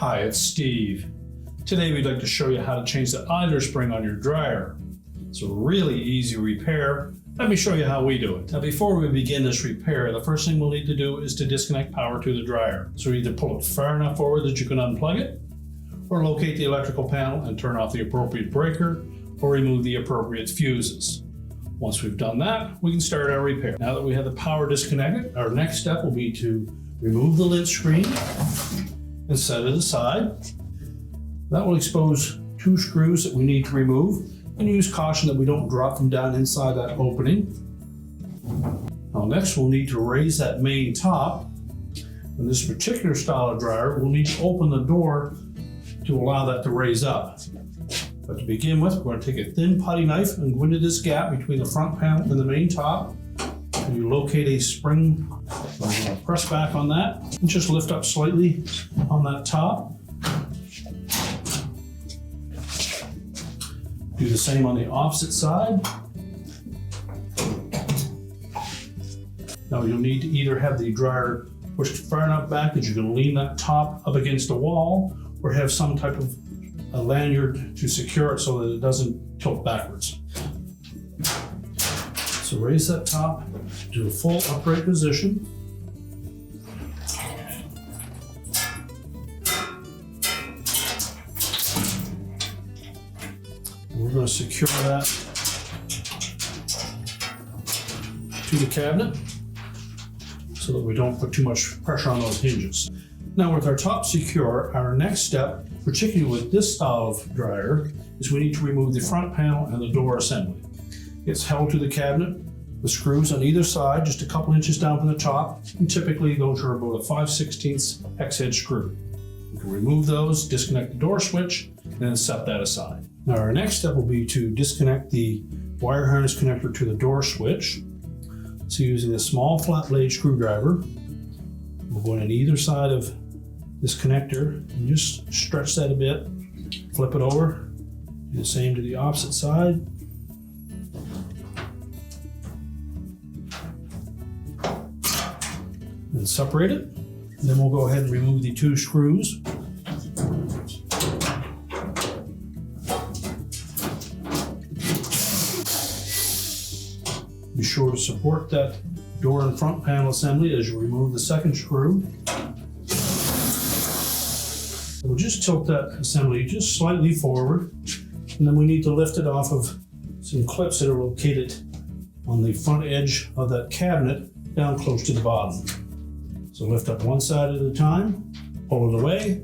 Hi, it's Steve. Today we'd like to show you how to change the idler spring on your dryer. It's a really easy repair. Let me show you how we do it. Now before we begin this repair, the first thing we'll need to do is to disconnect power to the dryer. So either pull it far enough forward that you can unplug it, or locate the electrical panel and turn off the appropriate breaker, or remove the appropriate fuses. Once we've done that, we can start our repair. Now that we have the power disconnected, our next step will be to remove the lid screen and set it aside. That will expose two screws that we need to remove, and use caution that we don't drop them down inside that opening. Now next we'll need to raise that main top. In this particular style of dryer, we'll need to open the door to allow that to raise up. But to begin with, we're going to take a thin putty knife and go into this gap between the front panel and the main top. And you locate a spring. So I'm going to press back on that and just lift up slightly on that top. Do the same on the opposite side. Now you'll need to either have the dryer pushed far enough back that you can lean that top up against the wall, or have some type of a lanyard to secure it so that it doesn't tilt backwards. So raise that top to a full upright position. We're going to secure that to the cabinet so that we don't put too much pressure on those hinges. Now with our top secure, our next step, particularly with this style of dryer, is we need to remove the front panel and the door assembly. It's held to the cabinet with screws on either side, just a couple inches down from the top, and typically those are about a 5/16 hex head screw. We can remove those, disconnect the door switch, and then set that aside. Now our next step will be to disconnect the wire harness connector to the door switch. So using a small flat blade screwdriver, we'll go in on either side of this connector and just stretch that a bit, flip it over, do the same to the opposite side. And separate it. And then we'll go ahead and remove the two screws. Be sure to support that door and front panel assembly as you remove the second screw. We'll just tilt that assembly just slightly forward, and then we need to lift it off of some clips that are located on the front edge of that cabinet down close to the bottom. So lift up one side at a time, pull it away.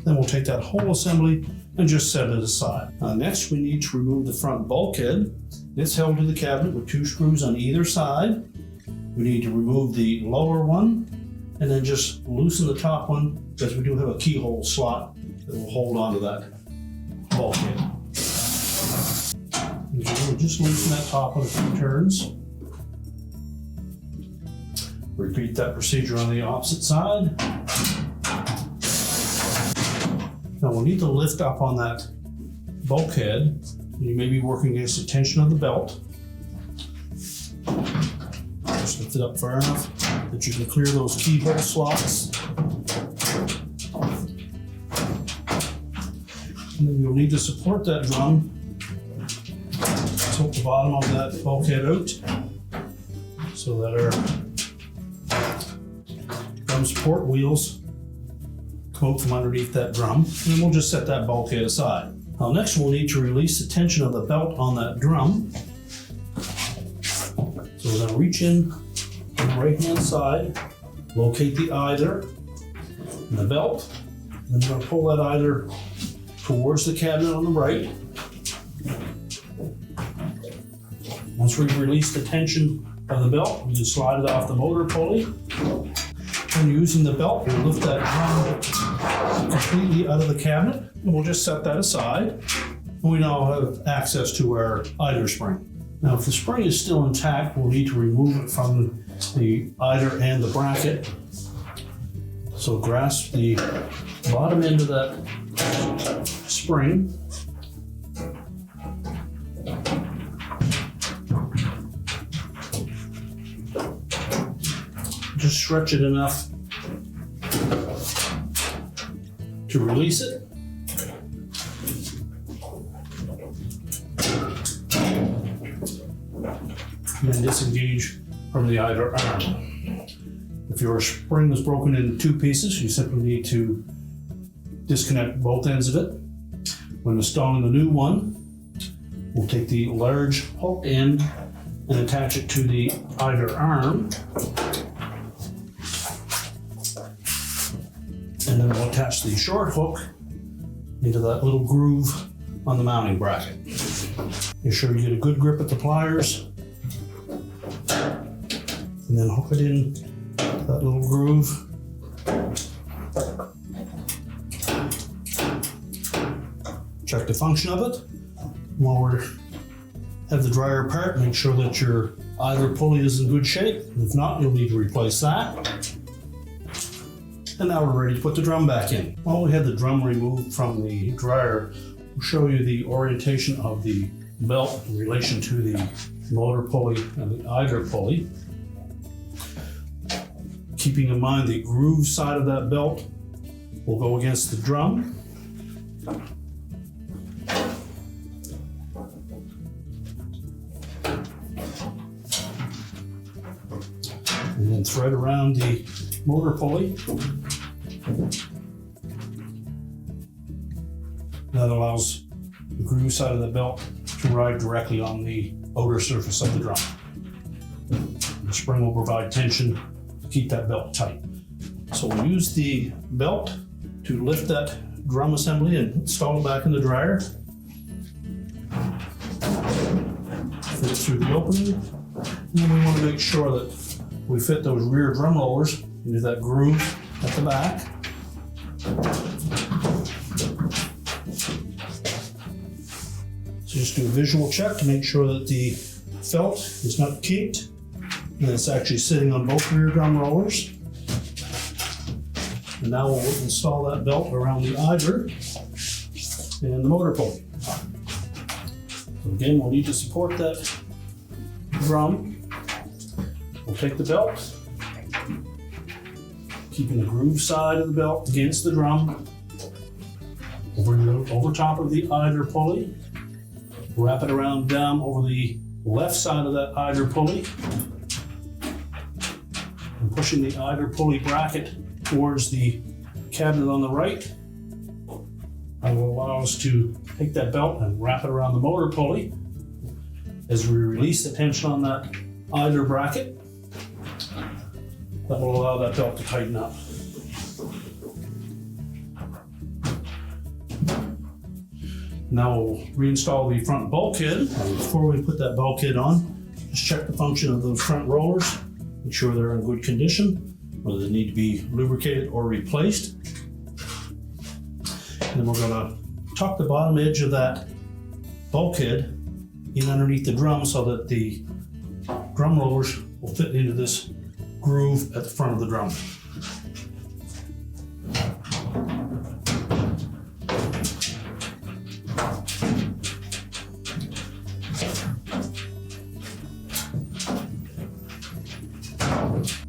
Then we'll take that whole assembly and just set it aside. Next, we need to remove the front bulkhead. It's held to the cabinet with two screws on either side. We need to remove the lower one and then just loosen the top one, because we do have a keyhole slot that will hold onto that bulkhead. And so we'll just loosen that top one a few turns. Repeat that procedure on the opposite side. Now we'll need to lift up on that bulkhead. You may be working against the tension of the belt. Just lift it up far enough that you can clear those keyhole slots. And then you'll need to support that drum. Tilt the bottom of that bulkhead out so that our drum support wheels come out from underneath that drum, and then we'll just set that bulkhead aside. Now next we'll need to release the tension of the belt on that drum. So we're going to reach in on the right hand side, locate the idler and the belt, and then we're going to pull that idler towards the cabinet on the right. Once we've released the tension of the belt, we can slide it off the motor pulley. And using the belt, we'll lift that drum completely out of the cabinet, and we'll just set that aside. And we now have access to our idler spring. Now, if the spring is still intact, we'll need to remove it from the idler and the bracket. So grasp the bottom end of that spring. Just stretch it enough to release it. And then disengage from the either arm. If your spring was broken into two pieces, you simply need to disconnect both ends of it. When installing the new one, we'll take the large hook end and attach it to the either arm. And then we'll attach the short hook into that little groove on the mounting bracket. Make sure you get a good grip at the pliers. And then hook it in to that little groove. Check the function of it. While we have the dryer apart, make sure that your either pulley is in good shape. If not, you'll need to replace that. And now we're ready to put the drum back in. While we have the drum removed from the dryer, we'll show you the orientation of the belt in relation to the motor pulley and the either pulley. Keeping in mind the groove side of that belt will go against the drum. And then thread around the motor pulley. That allows the groove side of the belt to ride directly on the outer surface of the drum. The spring will provide tension to keep that belt tight. So we'll use the belt to lift that drum assembly and install it back in the dryer. Fit it through the opening. And then we want to make sure that we fit those rear drum rollers into that groove at the back. So just do a visual check to make sure that the felt is not kinked and it's actually sitting on both rear drum rollers. And now we'll install that belt around the either and the motor pulley. So again, we'll need to support that drum. We'll take the belt, keeping the groove side of the belt against the drum, over top of the either pulley, wrap it around down over the left side of that either pulley, and pushing the either pulley bracket towards the cabinet on the right. That will allow us to take that belt and wrap it around the motor pulley. As we release the tension on that either bracket, that will allow that belt to tighten up. Now we'll reinstall the front bulkhead. Before we put that bulkhead on, just check the function of those front rollers. Make sure they're in good condition, whether they need to be lubricated or replaced. And then we're going to tuck the bottom edge of that bulkhead in underneath the drum so that the drum rollers will fit into this groove at the front of the drum.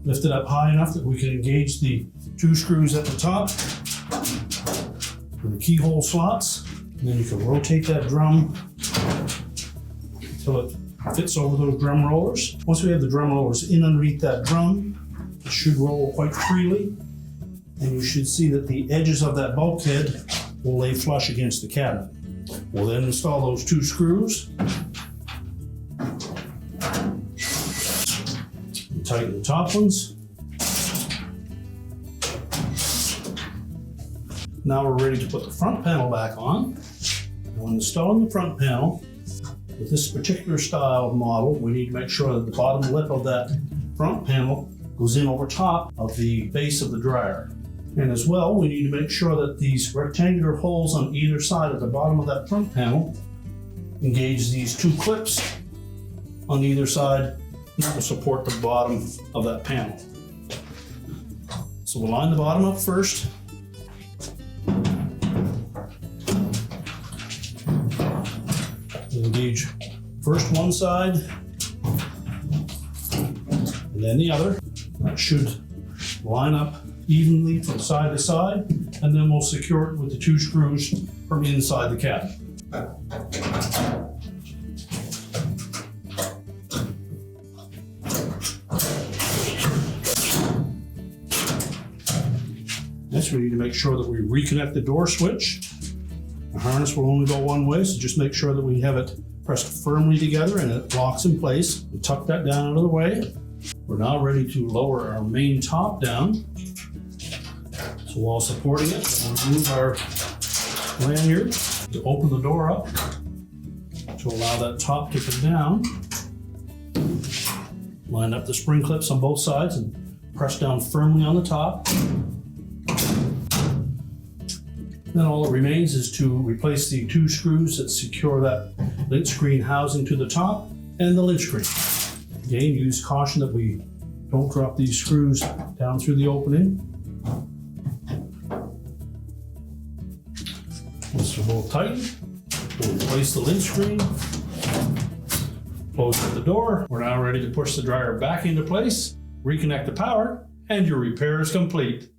Lift it up high enough that we can engage the two screws at the top with the keyhole slots. And then you can rotate that drum until it fits over those drum rollers. Once we have the drum rollers in underneath that drum, it should roll quite freely. And you should see that the edges of that bulkhead will lay flush against the cabinet. We'll then install those two screws. Tighten the top ones. Now we're ready to put the front panel back on. And when installing the front panel, with this particular style of model, we need to make sure that the bottom lip of that front panel goes in over top of the base of the dryer. And as well, we need to make sure that these rectangular holes on either side of the bottom of that front panel engage these two clips on either side. That will support the bottom of that panel. So we'll line the bottom up first. We'll engage first one side and then the other. That should line up evenly from side to side, and then we'll secure it with the 2 screws from inside the cabin. Next, we need to make sure that we reconnect the door switch. The harness will only go one way, so just make sure that we have it pressed firmly together and it locks in place. We tuck that down out of the way. We're now ready to lower our main top down. So while supporting it, we'll remove our lanyard to open the door up to allow that top to come down. Line up the spring clips on both sides and press down firmly on the top. Then all that remains is to replace the 2 screws that secure that lint screen housing to the top and the lint screen. Again, use caution that we don't drop these screws down through the opening. Once they're both tightened, we'll replace the lint screen, close the door. We're now ready to push the dryer back into place, reconnect the power, and your repair is complete.